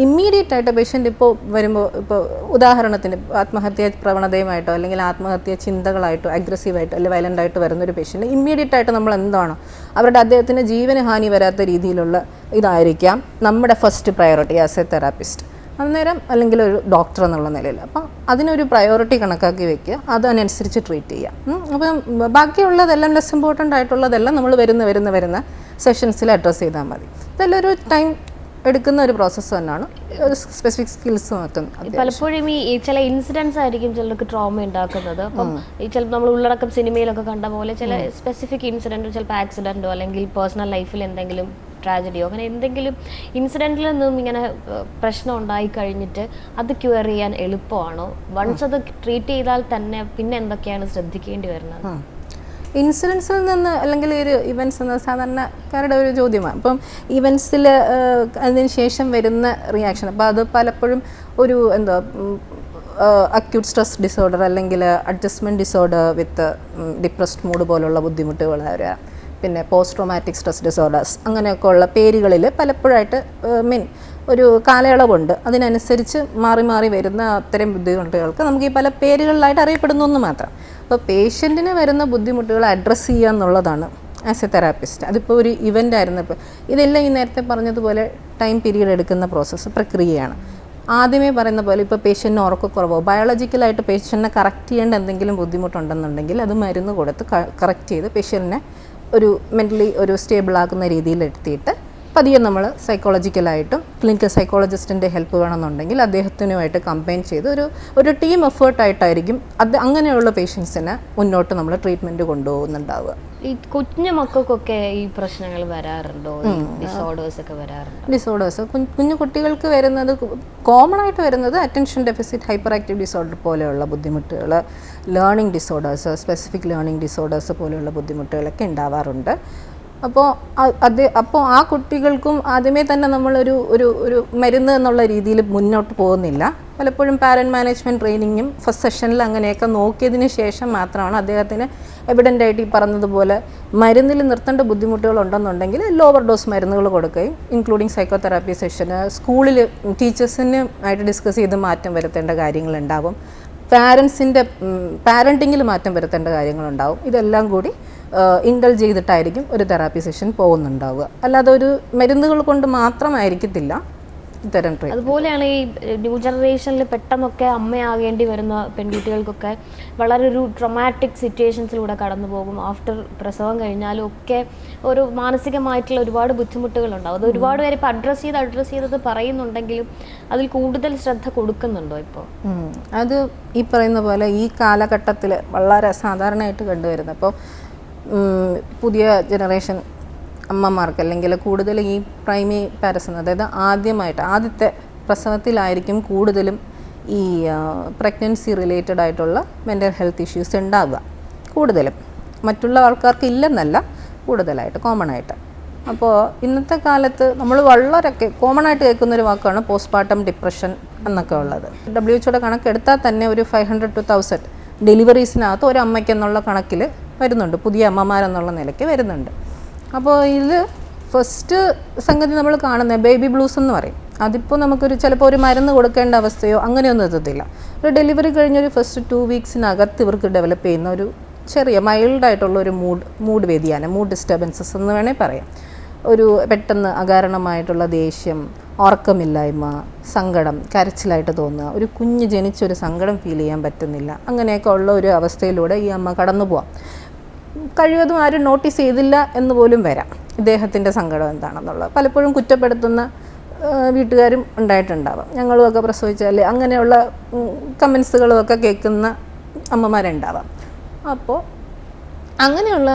ഇമ്മീഡിയറ്റ് ആയിട്ട് പേഷ്യൻ്റ് ഇപ്പോൾ വരുമ്പോൾ, ഇപ്പോൾ ഉദാഹരണത്തിന് ആത്മഹത്യാ പ്രവണതയുമായിട്ടോ അല്ലെങ്കിൽ ആത്മഹത്യാ ചിന്തകളായിട്ടോ അഗ്രസീവായിട്ടോ അല്ലെങ്കിൽ വയലൻ്റായിട്ട് വരുന്നൊരു പേഷ്യൻ്റ് ഇമ്മീഡിയറ്റ് ആയിട്ട് നമ്മൾ എന്താണോ അദ്ദേഹത്തിന് ജീവന് ഹാനി വരാത്ത രീതിയിലുള്ള ഇതായിരിക്കാം നമ്മുടെ first priority as A therapist അന്നേരം, അല്ലെങ്കിൽ ഒരു ഡോക്ടർ എന്നുള്ള നിലയിൽ. അപ്പം അതിനൊരു പ്രയോറിറ്റി കണക്കാക്കി വെക്കുക, അതിനനുസരിച്ച് ട്രീറ്റ് ചെയ്യുക. അപ്പം ബാക്കിയുള്ളതെല്ലാം ലെസ് ഇമ്പോർട്ടൻ്റ് ആയിട്ടുള്ളതെല്ലാം നമ്മൾ വരുന്ന സെഷൻസിൽ അഡ്രസ്സ് ചെയ്താൽ മതി. ഇതെല്ലാം ഒരു ടൈം എടുക്കുന്ന ഒരു പ്രോസസ്സ് തന്നെയാണ്. സ്പെസിഫിക് സ്കിൽസ് മാത്രം. പലപ്പോഴും ഈ ചില ഇൻസിഡൻസ് ആയിരിക്കും ചിലർക്ക് ട്രോമ ഉണ്ടാക്കുന്നത്. അപ്പം ഈ ചിലപ്പോൾ നമ്മൾ ഉള്ളടക്കം സിനിമയിലൊക്കെ കണ്ട പോലെ ചില സ്പെസിഫിക് ഇൻസിഡൻറ്റ്, ചിലപ്പോൾ ആക്സിഡൻറ്റോ അല്ലെങ്കിൽ പേഴ്സണൽ ലൈഫിൽ എന്തെങ്കിലും ട്രാജഡിയോ അങ്ങനെ എന്തെങ്കിലും ഇൻസിഡൻറ്റിൽ നിന്നും ഇങ്ങനെ പ്രശ്നം ഉണ്ടായി കഴിഞ്ഞിട്ട് അത് ക്യൂർ ചെയ്യാൻ എളുപ്പമാണോ? വൺസ് അത് ട്രീറ്റ് ചെയ്താൽ തന്നെ പിന്നെ എന്തൊക്കെയാണ് ശ്രദ്ധിക്കേണ്ടി വരുന്നത്? ഇൻസിഡൻസിൽ നിന്ന് അല്ലെങ്കിൽ ഒരു ഇവൻറ്റ്സ് എന്ന സാധാരണക്കാരുടെ ഒരു ചോദ്യമാണ്. അപ്പം ഇവൻറ്റ്സിൽ അതിന് ശേഷം വരുന്ന റിയാക്ഷൻ, അപ്പോൾ അത് പലപ്പോഴും ഒരു അക്യൂട്ട് സ്ട്രെസ് ഡിസോർഡർ അല്ലെങ്കിൽ അഡ്ജസ്റ്റ്മെൻറ്റ് ഡിസോർഡർ വിത്ത് ഡിപ്രസ്ഡ് മൂഡ് പോലുള്ള ബുദ്ധിമുട്ടുകൾ വരാം. പിന്നെ പോസ്റ്റ് ട്രോമാറ്റിക് സ്ട്രെസ് ഡിസോർഡേഴ്സ് അങ്ങനെയൊക്കെ ഉള്ള പേരുകളിൽ പലപ്പോഴായിട്ട് ഒരു കാലയളവുണ്ട്. അതിനനുസരിച്ച് മാറി വരുന്ന അത്തരം ബുദ്ധിമുട്ടുകൾക്ക് നമുക്ക് ഈ പല പേരുകളിലായിട്ട് അറിയപ്പെടുന്നു എന്ന് മാത്രം. അപ്പോൾ പേഷ്യൻറ്റിന് വരുന്ന ബുദ്ധിമുട്ടുകൾ അഡ്രസ്സ് ചെയ്യുക എന്നുള്ളതാണ് ആസ് എ തെറാപ്പിസ്റ്റ്. അതിപ്പോൾ ഒരു ഇവൻ്റ് ആയിരുന്നപ്പോൾ ഇതെല്ലാം ഈ നേരത്തെ പറഞ്ഞതുപോലെ ടൈം പീരീഡ് എടുക്കുന്ന പ്രക്രിയയാണ്. ആദ്യമേ പറയുന്ന പോലെ ഇപ്പോൾ പേഷ്യൻറ്റിന് ഉറക്കക്കുറവോ ബയോളജിക്കലായിട്ട് പേഷ്യൻറ്റിനെ കറക്റ്റ് ചെയ്യേണ്ട എന്തെങ്കിലും ബുദ്ധിമുട്ടുണ്ടെന്നുണ്ടെങ്കിൽ അത് മരുന്ന് കൊടുത്ത് കറക്റ്റ് ചെയ്ത് പേഷ്യൻറ്റിനെ ഒരു മെൻ്റലി ഒരു സ്റ്റേബിളാക്കുന്ന രീതിയിൽ എടുത്തിട്ട് പതിയെ നമ്മൾ സൈക്കോളജിക്കലായിട്ടും ക്ലിനിക്കൽ സൈക്കോളജിസ്റ്റിൻ്റെ ഹെൽപ്പ് വേണമെന്നുണ്ടെങ്കിൽ അദ്ദേഹത്തിനുമായിട്ട് കമ്പൈൻ ചെയ്ത് ഒരു ടീം എഫേർട്ടായിട്ടായിരിക്കും അങ്ങനെയുള്ള പേഷ്യൻസിനെ മുന്നോട്ട് നമ്മൾ ട്രീറ്റ്മെൻറ്റ് കൊണ്ടുപോകുന്നുണ്ടാവുക. ഈ കുഞ്ഞു മക്കൾക്കൊക്കെ ഈ പ്രശ്നങ്ങൾ വരാറുണ്ടോ? ഡിസോർഡേഴ്സൊക്കെ വരാറുണ്ടോ? ഡിസോർഡേഴ്സ് കുഞ്ഞു കുട്ടികൾക്ക് വരുന്നത്, കോമൺ ആയിട്ട് വരുന്നത് attention deficit hyper active disorder പോലെയുള്ള ബുദ്ധിമുട്ടുകൾ, learning disorders, specific learning disorders പോലെയുള്ള ബുദ്ധിമുട്ടുകളൊക്കെ ഉണ്ടാവാറുണ്ട്. അപ്പോൾ ആ കുട്ടികൾക്കും ആദ്യമേ തന്നെ നമ്മളൊരു ഒരു മരുന്ന് എന്നുള്ള രീതിയിൽ മുന്നോട്ട് പോകുന്നില്ല. പലപ്പോഴും പാരൻറ്റ് മാനേജ്മെൻറ്റ് ട്രെയിനിങ്ങും ഫസ്റ്റ് സെഷനിൽ അങ്ങനെയൊക്കെ നോക്കിയതിന് ശേഷം മാത്രമാണ് അദ്ദേഹത്തിന് എവിഡൻ്റ് ആയിട്ട് ഈ പറഞ്ഞതുപോലെ മരുന്നിൽ നിർത്തേണ്ട ബുദ്ധിമുട്ടുകളുണ്ടെന്നുണ്ടെങ്കിൽ ലോവർ ഡോസ് മരുന്നുകൾ കൊടുക്കുകയും ഇൻക്ലൂഡിങ് സൈക്കോതെറാപ്പി സെഷന് സ്കൂളിൽ ടീച്ചേഴ്സിന് ആയിട്ട് ഡിസ്കസ് ചെയ്ത് മാറ്റം വരുത്തേണ്ട കാര്യങ്ങളുണ്ടാവും. പാരൻറ്റിങ്ങിൽ മാറ്റം വരുത്തേണ്ട കാര്യങ്ങളുണ്ടാവും. ഇതെല്ലാം കൂടി ഇൻഡൾജ് ചെയ്തിട്ടായിരിക്കും ഒരു തെറാപ്പി സെഷൻ പോകുന്നുണ്ടാവുക. അല്ലാതെ ഒരു മരുന്നുകൾ കൊണ്ട് മാത്രമായിരിക്കത്തില്ല ഇത്തരം ട്രീറ്റ്മെൻറ്റ്. അതുപോലെയാണ് ഈ ന്യൂ ജനറേഷനിൽ പെട്ടെന്നൊക്കെ അമ്മയാകേണ്ടി വരുന്ന പെൺകുട്ടികൾക്കൊക്കെ വളരെ ഒരു ട്രോമാറ്റിക് സിറ്റുവേഷൻസിലൂടെ കടന്നു പോകും. ആഫ്റ്റർ പ്രസവം കഴിഞ്ഞാലും ഒക്കെ ഒരു മാനസികമായിട്ടുള്ള ഒരുപാട് ബുദ്ധിമുട്ടുകളുണ്ടാവും. അത് ഒരുപാട് പേര് ഇപ്പോൾ അഡ്രസ്സ് ചെയ്തത് പറയുന്നുണ്ടെങ്കിലും അതിൽ കൂടുതൽ ശ്രദ്ധ കൊടുക്കുന്നുണ്ടോ ഇപ്പോൾ? അത് ഈ പറയുന്ന പോലെ ഈ കാലഘട്ടത്തിൽ വളരെ സാധാരണയായിട്ട് കണ്ടുവരുന്നത്. അപ്പോൾ പുതിയ ജനറേഷൻ അമ്മമാർക്ക് അല്ലെങ്കിൽ കൂടുതൽ ഈ പ്രൈമറി പാരസൻ, അതായത് ആദ്യത്തെ പ്രസവത്തിലായിരിക്കും കൂടുതലും ഈ പ്രഗ്നൻസി റിലേറ്റഡ് ആയിട്ടുള്ള മെൻ്റൽ ഹെൽത്ത് ഇഷ്യൂസ് ഉണ്ടാവുക കൂടുതലും. മറ്റുള്ള ആൾക്കാർക്ക് ഇല്ലെന്നല്ല, കൂടുതലായിട്ട് കോമൺ ആയിട്ട്. അപ്പോൾ ഇന്നത്തെ കാലത്ത് നമ്മൾ വളരെ കോമൺ ആയിട്ട് കേൾക്കുന്നൊരു വാക്കാണ് പോസ്റ്റ്പാർട്ടം ഡിപ്രഷൻ എന്നൊക്കെ ഉള്ളത്. WHO കണക്കെടുത്താൽ തന്നെ ഒരു 500 to 1000 ഡെലിവറീസിനകത്ത് ഒരു അമ്മയ്ക്കെന്നുള്ള കണക്കിൽ വരുന്നുണ്ട്, പുതിയ അമ്മമാരെന്നുള്ള നിലയ്ക്ക് വരുന്നുണ്ട്. അപ്പോൾ ഇത് ഫസ്റ്റ് സംഗതി നമ്മൾ കാണുന്നത് ബേബി ബ്ലൂസ് എന്ന് പറയും. അതിപ്പോൾ നമുക്കൊരു ചിലപ്പോൾ ഒരു മരുന്ന് കൊടുക്കേണ്ട അവസ്ഥയോ അങ്ങനെയൊന്നും എത്തത്തില്ല. ഒരു ഡെലിവറി കഴിഞ്ഞൊരു ഫസ്റ്റ് 2 വീക്സിനകത്ത് ഇവർക്ക് ഡെവലപ്പ് ചെയ്യുന്ന ഒരു ചെറിയ മൈൽഡായിട്ടുള്ള ഒരു മൂഡ് വ്യതിയാനം, മൂഡ് ഡിസ്റ്റർബൻസസ് എന്ന് വേണേൽ പറയാം. ഒരു പെട്ടെന്ന് അകാരണമായിട്ടുള്ള ദേഷ്യം, ഉറക്കമില്ലായ്മ, സങ്കടം, കരച്ചിലായിട്ട് തോന്നുക, ഒരു കുഞ്ഞ് ജനിച്ചൊരു സങ്കടം ഫീൽ ചെയ്യാൻ പറ്റുന്നില്ല, അങ്ങനെയൊക്കെ ഉള്ള ഒരു അവസ്ഥയിലൂടെ ഈ അമ്മ കടന്നു പോവാം. കഴിവതും ആരും നോട്ടീസ് ചെയ്തില്ല എന്ന് പോലും വരാം ഇദ്ദേഹത്തിൻ്റെ സങ്കടം എന്താണെന്നുള്ളത്. പലപ്പോഴും കുറ്റപ്പെടുത്തുന്ന വീട്ടുകാരും ഉണ്ടായിട്ടുണ്ടാവാം. ഞങ്ങളുമൊക്കെ പ്രസവിച്ചാൽ അങ്ങനെയുള്ള കമൻസുകളുമൊക്കെ കേൾക്കുന്ന അമ്മമാരുണ്ടാവാം. അപ്പോൾ അങ്ങനെയുള്ള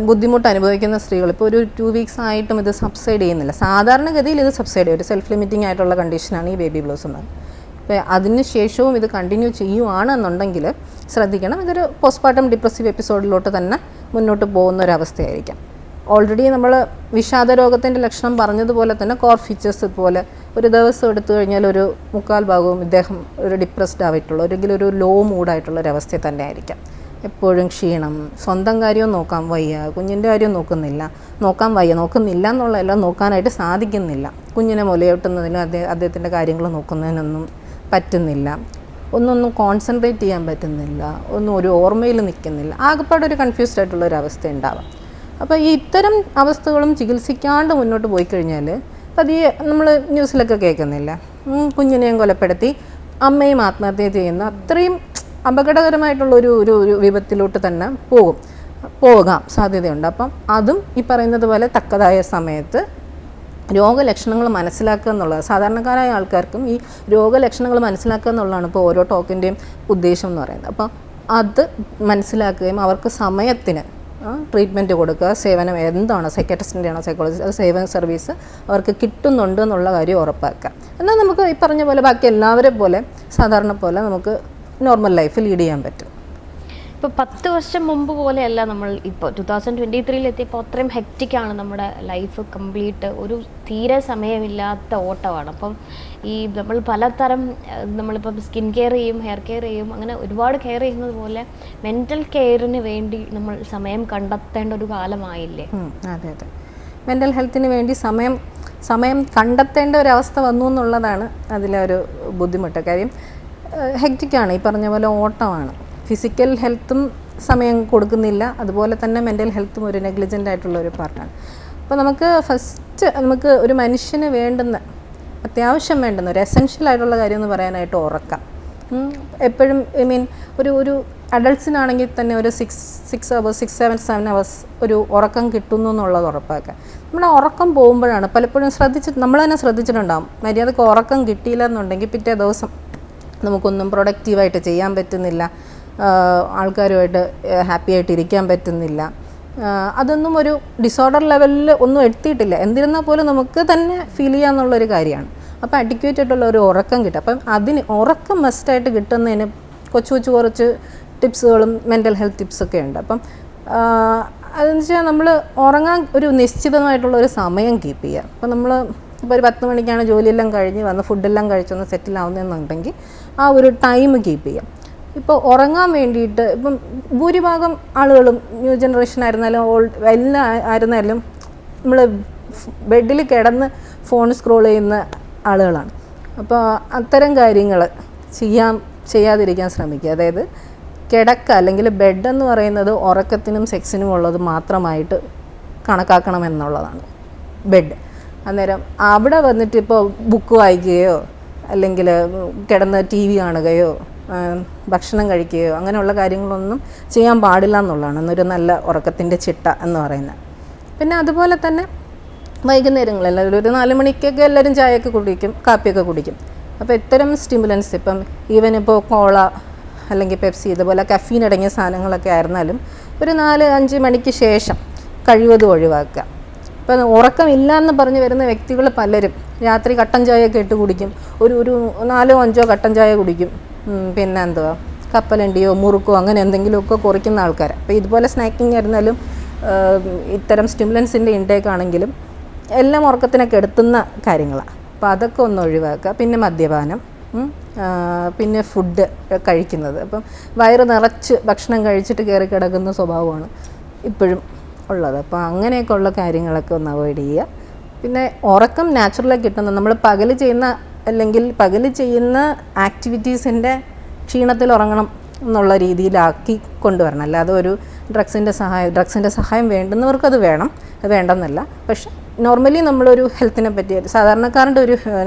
ബുദ്ധിമുട്ട് അനുഭവിക്കുന്ന സ്ത്രീകൾ ഇപ്പോൾ ഒരു 2 വീക്സ് ആയിട്ടും ഇത് സബ്സൈഡ് ചെയ്യുന്നില്ല. സാധാരണഗതിയിൽ ഇത് സബ്സൈഡ് ചെയ്യും. ഒരു സെൽഫ് ലിമിറ്റിംഗ് ആയിട്ടുള്ള കണ്ടീഷനാണ് ഈ ബേബി ബ്ലൂസ് എന്ന്. അപ്പോൾ അതിന് ശേഷവും ഇത് കണ്ടിന്യൂ ചെയ്യുവാണെന്നുണ്ടെങ്കിൽ ശ്രദ്ധിക്കണം, ഇതൊരു പോസ്റ്റ്പാർട്ടം ഡിപ്രസീവ് എപ്പിസോഡിലോട്ട് തന്നെ മുന്നോട്ട് പോകുന്ന ഒരവസ്ഥയായിരിക്കാം. ഓൾറെഡി നമ്മൾ വിഷാദ രോഗത്തിൻ്റെ ലക്ഷണം പറഞ്ഞതുപോലെ തന്നെ കോർ ഫീച്ചേഴ്സ് പോലെ ഒരു ദിവസം എടുത്തു കഴിഞ്ഞാൽ ഒരു 3/4 ഭാഗവും ഇദ്ദേഹം ഒരു ഡിപ്രസ്ഡ് ആയിട്ടുള്ള ഒരു ലോ മൂഡായിട്ടുള്ള ഒരവസ്ഥ തന്നെ ആയിരിക്കാം. എപ്പോഴും ക്ഷീണം, സ്വന്തം കാര്യവും നോക്കാൻ വയ്യ, കുഞ്ഞിൻ്റെ കാര്യവും നോക്കുന്നില്ല എന്നുള്ളതെല്ലാം നോക്കാനായിട്ട് സാധിക്കുന്നില്ല. കുഞ്ഞിനെ മുലയൂട്ടുന്നതിനും അദ്ദേഹത്തിൻ്റെ കാര്യങ്ങൾ നോക്കുന്നതിനൊന്നും പറ്റുന്നില്ല, ഒന്നൊന്നും കോൺസെൻട്രേറ്റ് ചെയ്യാൻ പറ്റുന്നില്ല, ഒന്നും ഒരു ഓർമ്മയിൽ നിൽക്കുന്നില്ല, ആകെപ്പാടെ ഒരു കൺഫ്യൂസ്ഡ് ആയിട്ടുള്ള ഒരു അവസ്ഥ ഉണ്ടാവാം. അപ്പോൾ ഈ ഇത്തരം അവസ്ഥകളും ചികിത്സിക്കാണ്ട് മുന്നോട്ട് പോയി കഴിഞ്ഞാൽ പതിയെ നമ്മൾ ന്യൂസിലൊക്കെ കേൾക്കുന്നില്ല, കുഞ്ഞിനെയും കൊലപ്പെടുത്തി അമ്മയും ആത്മഹത്യ ചെയ്യുന്ന അത്രയും അപകടകരമായിട്ടുള്ള ഒരു വിപത്തിലോട്ട് തന്നെ പോകാം സാധ്യതയുണ്ട്. അപ്പം അതും ഈ പറയുന്നത് പോലെ തക്കതായ സമയത്ത് രോഗലക്ഷണങ്ങൾ മനസ്സിലാക്കുക എന്നുള്ളത്, സാധാരണക്കാരായ ആൾക്കാർക്കും ഈ രോഗലക്ഷണങ്ങൾ മനസ്സിലാക്കുക എന്നുള്ളതാണ് ഇപ്പോൾ ഓരോ ടോക്കിൻ്റെയും ഉദ്ദേശം എന്ന് പറയുന്നത്. അപ്പോൾ അത് മനസ്സിലാക്കുകയും അവർക്ക് സമയത്തിന് ട്രീറ്റ്മെൻറ്റ് കൊടുക്കുക, സേവനം എന്താണ്, സൈക്കാട്രിസ്റ്റിൻ്റെ ആണോ സൈക്കോളജിസ്റ്റ്, അത് സേവന സർവീസ് അവർക്ക് കിട്ടുന്നുണ്ട് എന്നുള്ള കാര്യം ഉറപ്പാക്കുക. എന്നാൽ നമുക്ക് ഈ പറഞ്ഞ പോലെ ബാക്കി എല്ലാവരെ പോലെ സാധാരണ പോലെ നമുക്ക് നോർമൽ ലൈഫ് ലീഡ് ചെയ്യാൻ പറ്റും. ഇപ്പോൾ 10 വർഷം മുമ്പ് പോലെയല്ല നമ്മൾ ഇപ്പോൾ 2023 എത്തിയപ്പോൾ അത്രയും ഹെക്റ്റിക്കാണ് നമ്മുടെ ലൈഫ് കംപ്ലീറ്റ്. ഒരു തീരെ സമയമില്ലാത്ത ഓട്ടമാണ്. അപ്പം ഈ നമ്മൾ പലതരം നമ്മളിപ്പം സ്കിൻ കെയർ ചെയ്യും, ഹെയർ കെയർ ചെയ്യും, അങ്ങനെ ഒരുപാട് കെയർ ചെയ്യുന്നത് പോലെ മെൻ്റൽ കെയറിന് വേണ്ടി നമ്മൾ സമയം കണ്ടെത്തേണ്ട ഒരു കാലമായില്ലേ? അതെ, മെൻ്റൽ ഹെൽത്തിന് വേണ്ടി സമയം കണ്ടെത്തേണ്ട ഒരവസ്ഥ വന്നു എന്നുള്ളതാണ് അതിലെ ഒരു ബുദ്ധിമുട്ട്. കാര്യം ഹെക്റ്റിക്കാണ്, ഈ പറഞ്ഞ പോലെ ഓട്ടമാണ്. ഫിസിക്കൽ ഹെൽത്തും സമയം കൊടുക്കുന്നില്ല, അതുപോലെ തന്നെ മെൻ്റൽ ഹെൽത്തും ഒരു നെഗ്ലിജൻ്റ് ആയിട്ടുള്ള ഒരു പാർട്ടാണ്. അപ്പോൾ നമുക്ക് ഒരു മനുഷ്യന് അത്യാവശ്യം വേണ്ടുന്ന ഒരു എസെൻഷ്യൽ ആയിട്ടുള്ള കാര്യം എന്ന് പറയാനായിട്ട് ഉറക്കം. എപ്പോഴും ഒരു അഡൾട്ട്സിനാണെങ്കിൽ തന്നെ ഒരു 6-7 hours ഒരു ഉറക്കം കിട്ടുന്നു എന്നുള്ളത് ഉറപ്പാക്കുക. നമ്മുടെ ഉറക്കം പോകുമ്പോഴാണ് പലപ്പോഴും നമ്മൾ തന്നെ ശ്രദ്ധിച്ചിട്ടുണ്ടാകും, മര്യാദക്ക് ഉറക്കം കിട്ടിയില്ല എന്നുണ്ടെങ്കിൽ പിറ്റേ ദിവസം നമുക്കൊന്നും പ്രൊഡക്റ്റീവായിട്ട് ചെയ്യാൻ പറ്റുന്നില്ല, ആൾക്കാരുമായിട്ട് ഹാപ്പി ആയിട്ട് ഇരിക്കാൻ പറ്റുന്നില്ല. അതൊന്നും ഒരു ഡിസോർഡർ ലെവലിൽ ഒന്നും എത്തിയിട്ടില്ല. എന്നിരുന്നാൽ പോലും നമുക്ക് തന്നെ ഫീൽ ചെയ്യാമെന്നുള്ളൊരു കാര്യമാണ്. അപ്പോൾ അഡിക്വേറ്റ് ആയിട്ടുള്ള ഒരു ഉറക്കം കിട്ടും. അപ്പം അതിന് ഉറക്കം മസ്റ്റായിട്ട് കിട്ടുന്നതിന് കുറച്ച് ടിപ്സുകളും മെൻ്റൽ ഹെൽത്ത് ടിപ്സൊക്കെ ഉണ്ട്. അപ്പം അതെന്ന് വെച്ചാൽ നമ്മൾ ഉറങ്ങാൻ ഒരു നിശ്ചിതമായിട്ടുള്ള ഒരു സമയം കീപ്പ് ചെയ്യുക. അപ്പോൾ നമ്മൾ ഇപ്പോൾ ഒരു 10 മണിക്കാണ് ജോലിയെല്ലാം കഴിഞ്ഞ് വന്ന് ഫുഡെല്ലാം കഴിച്ചൊന്ന് സെറ്റിലാവുന്നതെന്നുണ്ടെങ്കിൽ ആ ഒരു ടൈം കീപ്പ് ചെയ്യാം. ഇപ്പോൾ ഉറങ്ങാൻ വേണ്ടിയിട്ട് ഇപ്പം ഭൂരിഭാഗം ആളുകളും ന്യൂ ജനറേഷൻ ആയിരുന്നാലും ആയിരുന്നാലും നമ്മൾ ബെഡിൽ കിടന്ന് ഫോൺ സ്ക്രോൾ ചെയ്യുന്ന ആളുകളാണ്. അപ്പോൾ അത്തരം കാര്യങ്ങൾ ചെയ്യാതിരിക്കാൻ ശ്രമിക്കുക. അതായത് കിടക്ക അല്ലെങ്കിൽ ബെഡ് എന്ന് പറയുന്നത് ഉറക്കത്തിനും സെക്സിനും ഉള്ളത് മാത്രമായിട്ട് കണക്കാക്കണമെന്നുള്ളതാണ് ബെഡ്. അന്നേരം അവിടെ വന്നിട്ട് ഇപ്പോൾ ബുക്ക് വായിക്കുകയോ അല്ലെങ്കിൽ കിടന്ന് TV കാണുകയോ ഭക്ഷണം കഴിക്കുകയോ അങ്ങനെയുള്ള കാര്യങ്ങളൊന്നും ചെയ്യാൻ പാടില്ല എന്നുള്ളതാണ് എന്നൊരു നല്ല ഉറക്കത്തിൻ്റെ ചിട്ട എന്ന് പറയുന്നത്. പിന്നെ അതുപോലെ തന്നെ വൈകുന്നേരങ്ങളിൽ ഒരു 4 മണിക്കൊക്കെ എല്ലാവരും ചായയൊക്കെ കുടിക്കും, കാപ്പിയൊക്കെ കുടിക്കും. അപ്പോൾ ഇത്തരം സ്റ്റിമുലൻസ് ഇപ്പം ഇപ്പോൾ കോള അല്ലെങ്കിൽ പെപ്സി ഇതുപോലെ കഫീൻ അടങ്ങിയ സാധനങ്ങളൊക്കെ ആയിരുന്നാലും ഒരു 4-5 മണിക്ക് ശേഷം കഴിവതും ഒഴിവാക്കുക. ഇപ്പം ഉറക്കമില്ല എന്ന് പറഞ്ഞ് വരുന്ന വ്യക്തികൾ പലരും രാത്രി കട്ടൻ ചായയൊക്കെ ഇട്ട് കുടിക്കും, ഒരു 4-5 കട്ടൻ ചായ കുടിക്കും, പിന്നെ എന്തുവാ കപ്പലണ്ടിയോ മുറുക്കോ അങ്ങനെ എന്തെങ്കിലുമൊക്കെ കുറയ്ക്കുന്ന ആൾക്കാർ. അപ്പോൾ ഇതുപോലെ സ്നാക്കിങ് ആയിരുന്നാലും ഇത്തരം സ്റ്റിമുലൻസിൻ്റെ ഇൻടേക്ക് ആണെങ്കിലും എല്ലാം ഉറക്കത്തിനൊക്കെ എടുത്തുന്ന കാര്യങ്ങളാണ്. അപ്പോൾ അതൊക്കെ ഒന്ന് ഒഴിവാക്കുക. പിന്നെ മദ്യപാനം, പിന്നെ ഫുഡ് കഴിക്കുന്നത്, അപ്പം വയറ് നിറച്ച് ഭക്ഷണം കഴിച്ചിട്ട് കയറി കിടക്കുന്ന സ്വഭാവമാണ് ഇപ്പോഴും ഉള്ളത്. അപ്പോൾ അങ്ങനെയൊക്കെ ഉള്ള കാര്യങ്ങളൊക്കെ ഒന്ന് അവോയ്ഡ് ചെയ്യുക. പിന്നെ ഉറക്കം നാച്ചുറലായി കിട്ടുന്ന, നമ്മൾ പകൽ ചെയ്യുന്ന ആക്ടിവിറ്റീസിൻ്റെ ക്ഷീണത്തിൽ ഉറങ്ങണം എന്നുള്ള രീതിയിലാക്കി കൊണ്ടുവരണം. അല്ലാതെ ഒരു ഡ്രഗ്സിൻ്റെ സഹായം വേണ്ടുന്നവർക്കത് വേണം, വേണ്ടെന്നല്ല. പക്ഷെ നോർമലി നമ്മളൊരു ഹെൽത്തിനെ പറ്റി സാധാരണക്കാരൻ്റെ ഒരു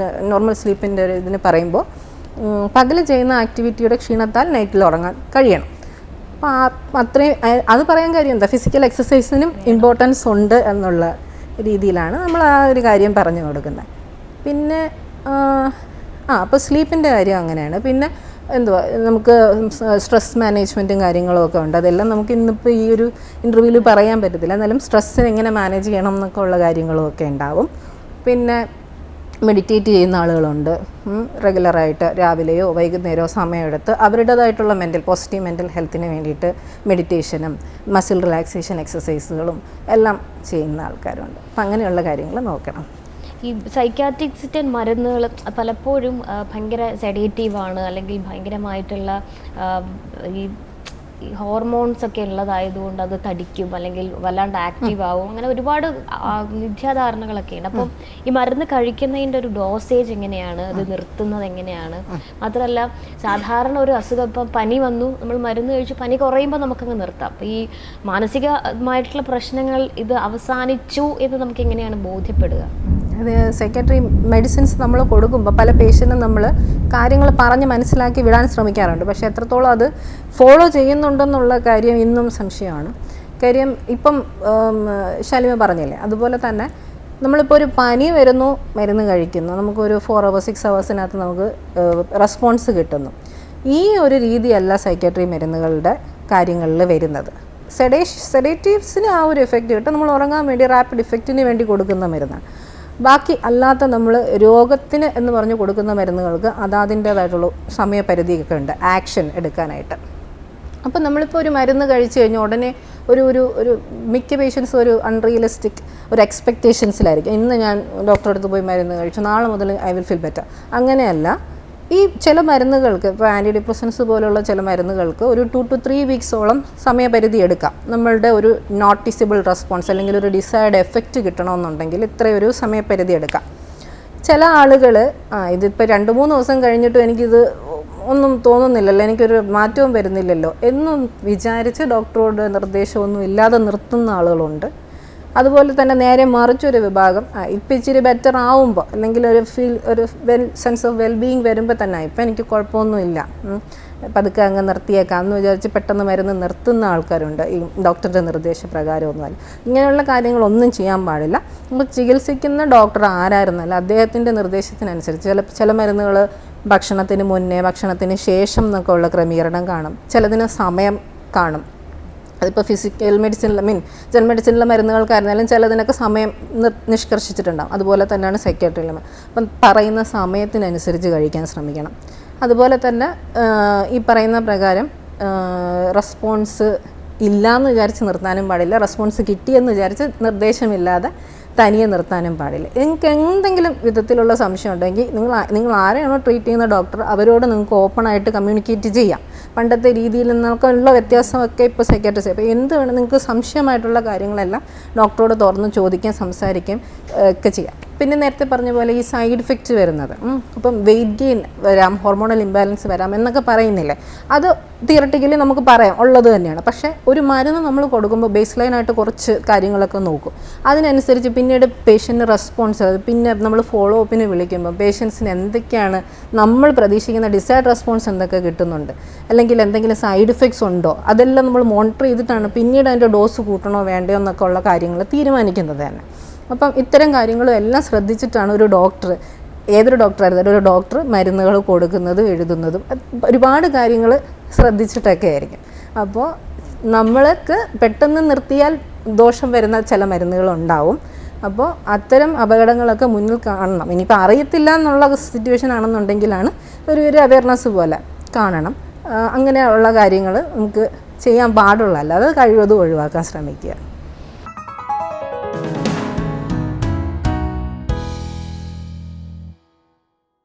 നോർമൽ സ്ലീപ്പിൻ്റെ ഒരു ഇതിന് പറയുമ്പോൾ പകൽ ചെയ്യുന്ന ആക്ടിവിറ്റിയുടെ ക്ഷീണത്താൽ നൈറ്റിൽ ഉറങ്ങാൻ കഴിയണം. അപ്പോൾ അത്രയും അത് പറയാൻ കാര്യം എന്താ, ഫിസിക്കൽ എക്സസൈസിനും ഇമ്പോർട്ടൻസ് ഉണ്ട് എന്നുള്ള രീതിയിലാണ് നമ്മൾ ആ ഒരു കാര്യം പറഞ്ഞു കൊടുക്കുന്നത്. പിന്നെ അപ്പോൾ സ്ലീപ്പിൻ്റെ കാര്യം അങ്ങനെയാണ്. പിന്നെ എന്തുവാ, നമുക്ക് സ്ട്രെസ് മാനേജ്മെൻറ്റും കാര്യങ്ങളും ഒക്കെ ഉണ്ട്. അതെല്ലാം നമുക്ക് ഇന്നിപ്പോൾ ഈ ഒരു ഇൻ്റർവ്യൂവിൽ പറയാൻ പറ്റത്തില്ല, എന്നാലും സ്ട്രെസ്സിന് എങ്ങനെ മാനേജ് ചെയ്യണം എന്നൊക്കെ ഉള്ള കാര്യങ്ങളും ഒക്കെ ഉണ്ടാവും. പിന്നെ മെഡിറ്റേറ്റ് ചെയ്യുന്ന ആളുകളുണ്ട്, റെഗുലറായിട്ട് രാവിലെയോ വൈകുന്നേരമോ സമയമെടുത്ത് അവരുടേതായിട്ടുള്ള പോസിറ്റീവ് മെൻ്റൽ ഹെൽത്തിന് വേണ്ടിയിട്ട് മെഡിറ്റേഷനും മസിൽ റിലാക്സേഷൻ എക്സസൈസുകളും എല്ലാം ചെയ്യുന്ന ആൾക്കാരുണ്ട്. അപ്പം അങ്ങനെയുള്ള കാര്യങ്ങൾ നോക്കണം. ഈ സൈക്കാട്രിക്സിൻ്റെ മരുന്നുകൾ പലപ്പോഴും ഭയങ്കര സെഡേറ്റീവാണ്, അല്ലെങ്കിൽ ഭയങ്കരമായിട്ടുള്ള ഈ ഹോർമോൺസ് ഒക്കെ ഉള്ളതായതുകൊണ്ട് അത് തടിക്കും, അല്ലെങ്കിൽ വല്ലാണ്ട് ആക്റ്റീവ് ആവും, അങ്ങനെ ഒരുപാട് മിഥ്യാധാരണകളൊക്കെ ഉണ്ട്. അപ്പം ഈ മരുന്ന് കഴിക്കുന്നതിൻ്റെ ഒരു ഡോസേജ് എങ്ങനെയാണ്, അത് നിർത്തുന്നത് എങ്ങനെയാണ്? മാത്രമല്ല സാധാരണ ഒരു അസുഖം, ഇപ്പം പനി വന്നു, നമ്മൾ മരുന്ന് കഴിച്ച് പനി കുറയുമ്പോൾ നമുക്കങ്ങ് നിർത്താം. അപ്പം ഈ മാനസികമായിട്ടുള്ള പ്രശ്നങ്ങൾ ഇത് അവസാനിച്ചു എന്ന് നമുക്ക് എങ്ങനെയാണ് ബോധ്യപ്പെടുക? അത് സൈക്കാട്രി മെഡിസിൻസ് നമ്മൾ കൊടുക്കുമ്പോൾ പല പേഷ്യൻറ്റും നമ്മൾ കാര്യങ്ങൾ പറഞ്ഞ് മനസ്സിലാക്കി വിടാൻ ശ്രമിക്കാറുണ്ട്. പക്ഷേ എത്രത്തോളം അത് ഫോളോ ചെയ്യുന്നുണ്ടെന്നുള്ള കാര്യം ഇന്നും സംശയമാണ്. കാര്യം ഇപ്പം ശാലിമ പറഞ്ഞില്ലേ, അതുപോലെ തന്നെ നമ്മളിപ്പോൾ ഒരു പനി വരുന്നു, മരുന്ന് കഴിക്കുന്നു, നമുക്കൊരു 4 hours 6 hours നമുക്ക് റെസ്പോൺസ് കിട്ടുന്നു. ഈ ഒരു രീതിയല്ല സൈക്കാട്രി മരുന്നുകളുടെ കാര്യങ്ങളിൽ വരുന്നത്. സെഡേറ്റീവ്സിന് ആ ഒരു എഫക്റ്റ് കിട്ടും, നമ്മൾ ഉറങ്ങാൻ വേണ്ടി റാപ്പിഡ് ഇഫക്റ്റിന് വേണ്ടി കൊടുക്കുന്ന മരുന്നാണ്. ബാക്കി അല്ലാത്ത നമ്മൾ രോഗത്തിന് എന്ന് പറഞ്ഞ് കൊടുക്കുന്ന മരുന്നുകൾക്ക് അതിൻ്റേതായിട്ടുള്ള സമയപരിധിയൊക്കെ ഉണ്ട് ആക്ഷൻ എടുക്കാനായിട്ട്. അപ്പം നമ്മളിപ്പോൾ ഒരു മരുന്ന് കഴിച്ചു കഴിഞ്ഞാൽ ഉടനെ ഒരു മിക്ക പേഷ്യൻസും ഒരു അൺറിയലിസ്റ്റിക് ഒരു എക്സ്പെക്റ്റേഷൻസിലായിരിക്കും. ഇന്ന് ഞാൻ ഡോക്ടറെ അടുത്ത് പോയി മരുന്ന് കഴിച്ചു, നാളെ മുതൽ ഐ വിൽ ഫീൽ ബെറ്റർ. അങ്ങനെയല്ല. ഈ ചില മരുന്നുകൾക്ക്, ഇപ്പോൾ ആൻറ്റി ഡിപ്രസൻസ് പോലുള്ള ചില മരുന്നുകൾക്ക് ഒരു 2 to 3 weeks സമയപരിധി എടുക്കാം. നമ്മളുടെ ഒരു നോട്ടീസിബിൾ റെസ്പോൺസ് അല്ലെങ്കിൽ ഒരു ഡിസൈർഡ് എഫക്റ്റ് കിട്ടണമെന്നുണ്ടെങ്കിൽ ഇത്രയൊരു സമയപരിധി എടുക്കാം. ചില ആളുകൾ ഇതിപ്പോൾ 2-3 ദിവസം കഴിഞ്ഞിട്ടും എനിക്കിത് ഒന്നും തോന്നുന്നില്ലല്ലോ, എനിക്കൊരു മാറ്റവും വരുന്നില്ലല്ലോ എന്നും വിചാരിച്ച് ഡോക്ടറുടെ നിർദ്ദേശമൊന്നും ഇല്ലാതെ നിർത്തുന്ന ആളുകളുണ്ട്. അതുപോലെ തന്നെ നേരെ മറിച്ചൊരു വിഭാഗം ഇപ്പം ഇച്ചിരി ബെറ്റർ ആവുമ്പോൾ, അല്ലെങ്കിൽ ഒരു സെൻസ് ഓഫ് വെൽബീയിങ് വരുമ്പോൾ തന്നെ ഇപ്പം എനിക്ക് കുഴപ്പമൊന്നുമില്ല, പതുക്കെ അങ്ങ് നിർത്തിയേക്കാം എന്ന് വിചാരിച്ച് പെട്ടെന്ന് മരുന്ന് നിർത്തുന്ന ആൾക്കാരുണ്ട്. ഈ ഡോക്ടറുടെ നിർദ്ദേശപ്രകാരമൊന്നുമല്ല. ഇങ്ങനെയുള്ള കാര്യങ്ങളൊന്നും ചെയ്യാൻ പാടില്ല. നമ്മൾ ചികിത്സിക്കുന്ന ഡോക്ടർ ആരായിരുന്നല്ല അദ്ദേഹത്തിൻ്റെ നിർദ്ദേശത്തിനനുസരിച്ച് ചില മരുന്നുകൾ ഭക്ഷണത്തിന് മുന്നേ ഭക്ഷണത്തിന് ശേഷം എന്നൊക്കെ ഉള്ള ക്രമീകരണം കാണും, ചിലതിന് സമയം കാണും. അതിപ്പോൾ ഫിസിക്കൽ മെഡിസിനിൽ ജനറൽ മെഡിസിനിലെ മരുന്നുകൾക്കായിരുന്നാലും ചിലതിനൊക്കെ സമയം നിഷ്കർഷിച്ചിട്ടുണ്ടാകും. അതുപോലെ തന്നെയാണ് സൈക്കാട്രിയിലും. അപ്പം പറയുന്ന സമയത്തിനനുസരിച്ച് കഴിക്കാൻ ശ്രമിക്കണം. അതുപോലെ തന്നെ ഈ പറയുന്ന പ്രകാരം റെസ്പോൺസ് ഇല്ലയെന്ന് വിചാരിച്ച് നിർത്താനും പാടില്ല, റെസ്പോൺസ് കിട്ടിയെന്ന് വിചാരിച്ച് നിർദ്ദേശമില്ലാതെ തനിയെ നിർത്താനും പാടില്ല. നിങ്ങൾക്ക് എന്തെങ്കിലും വിധത്തിലുള്ള സംശയം ഉണ്ടെങ്കിൽ നിങ്ങൾ ആരെയാണോ ട്രീറ്റ് ചെയ്യുന്ന ഡോക്ടർ അവരോട് നിങ്ങൾക്ക് ഓപ്പണായിട്ട് കമ്മ്യൂണിക്കേറ്റ് ചെയ്യാം. പണ്ടത്തെ രീതിയിൽ നിന്നൊക്കെയുള്ള വ്യത്യാസമൊക്കെ ഇപ്പോൾ സൈക്കാട്രിസ്റ്റ്. അപ്പോൾ എന്ത് വേണം നിങ്ങൾക്ക് സംശയമായിട്ടുള്ള കാര്യങ്ങളെല്ലാം ഡോക്ടറോട് തുറന്ന് ചോദിക്കാൻ സംസാരിക്കുകയും ഒക്കെ ചെയ്യാം. പിന്നെ നേരത്തെ പറഞ്ഞ പോലെ ഈ സൈഡ് ഇഫക്റ്റ് വരുന്നത്, ഇപ്പം വെയിറ്റ് ഗെയിൻ വരാം, ഹോർമോണൽ ഇംബാലൻസ് വരാം എന്നൊക്കെ പറയുന്നില്ലേ, അത് തിയറട്ടിക്കലി നമുക്ക് പറയാം ഉള്ളത് തന്നെയാണ്. പക്ഷേ ഒരു മരുന്ന് നമ്മൾ കൊടുക്കുമ്പോൾ ബേസ് ലൈനായിട്ട് കുറച്ച് കാര്യങ്ങളൊക്കെ നോക്കും. അതിനനുസരിച്ച് പിന്നീട് പേഷ്യൻ്റ് റെസ്പോൺസ്, പിന്നെ നമ്മൾ ഫോളോ അപ്പിന് വിളിക്കുമ്പോൾ പേഷ്യൻസിന് എന്തൊക്കെയാണ് നമ്മൾ പ്രതീക്ഷിക്കുന്ന ഡിസൈഡ് റെസ്പോൺസ് എന്തൊക്കെ കിട്ടുന്നുണ്ട്, അല്ലെങ്കിൽ എന്തെങ്കിലും സൈഡ് ഇഫക്ട്സ് ഉണ്ടോ, അതെല്ലാം നമ്മൾ മോണിറ്റർ ചെയ്തിട്ടാണ് പിന്നീട് അതിൻ്റെ ഡോസ് കൂട്ടണോ വേണ്ടയോ എന്നൊക്കെ ഉള്ള കാര്യങ്ങൾ തീരുമാനിക്കുന്നത് തന്നെ. അപ്പം ഇത്തരം കാര്യങ്ങളും എല്ലാം ശ്രദ്ധിച്ചിട്ടാണ് ഒരു ഡോക്ടർ, ഏതൊരു ഡോക്ടറായിരുന്നാലും ഒരു ഡോക്ടർ മരുന്നുകൾ കൊടുക്കുന്നതും എഴുതുന്നതും ഒരുപാട് കാര്യങ്ങൾ ശ്രദ്ധിച്ചിട്ടൊക്കെ ആയിരിക്കും. അപ്പോൾ നമ്മൾക്ക് പെട്ടെന്ന് നിർത്തിയാൽ ദോഷം വരുന്ന ചില മരുന്നുകളുണ്ടാവും. അപ്പോൾ അത്തരം അപകടങ്ങളൊക്കെ മുന്നിൽ കാണണം. ഇനിയിപ്പോൾ അറിയത്തില്ല എന്നുള്ള സിറ്റുവേഷൻ ആണെന്നുണ്ടെങ്കിലാണ് ഒരു അവയർനെസ് പോലെ കാണണം. അങ്ങനെയുള്ള കാര്യങ്ങൾ നമുക്ക് ചെയ്യാൻ പാടുള്ളൂ, അല്ലാതെ കഴിവതും ഒഴിവാക്കാൻ ശ്രമിക്കുക.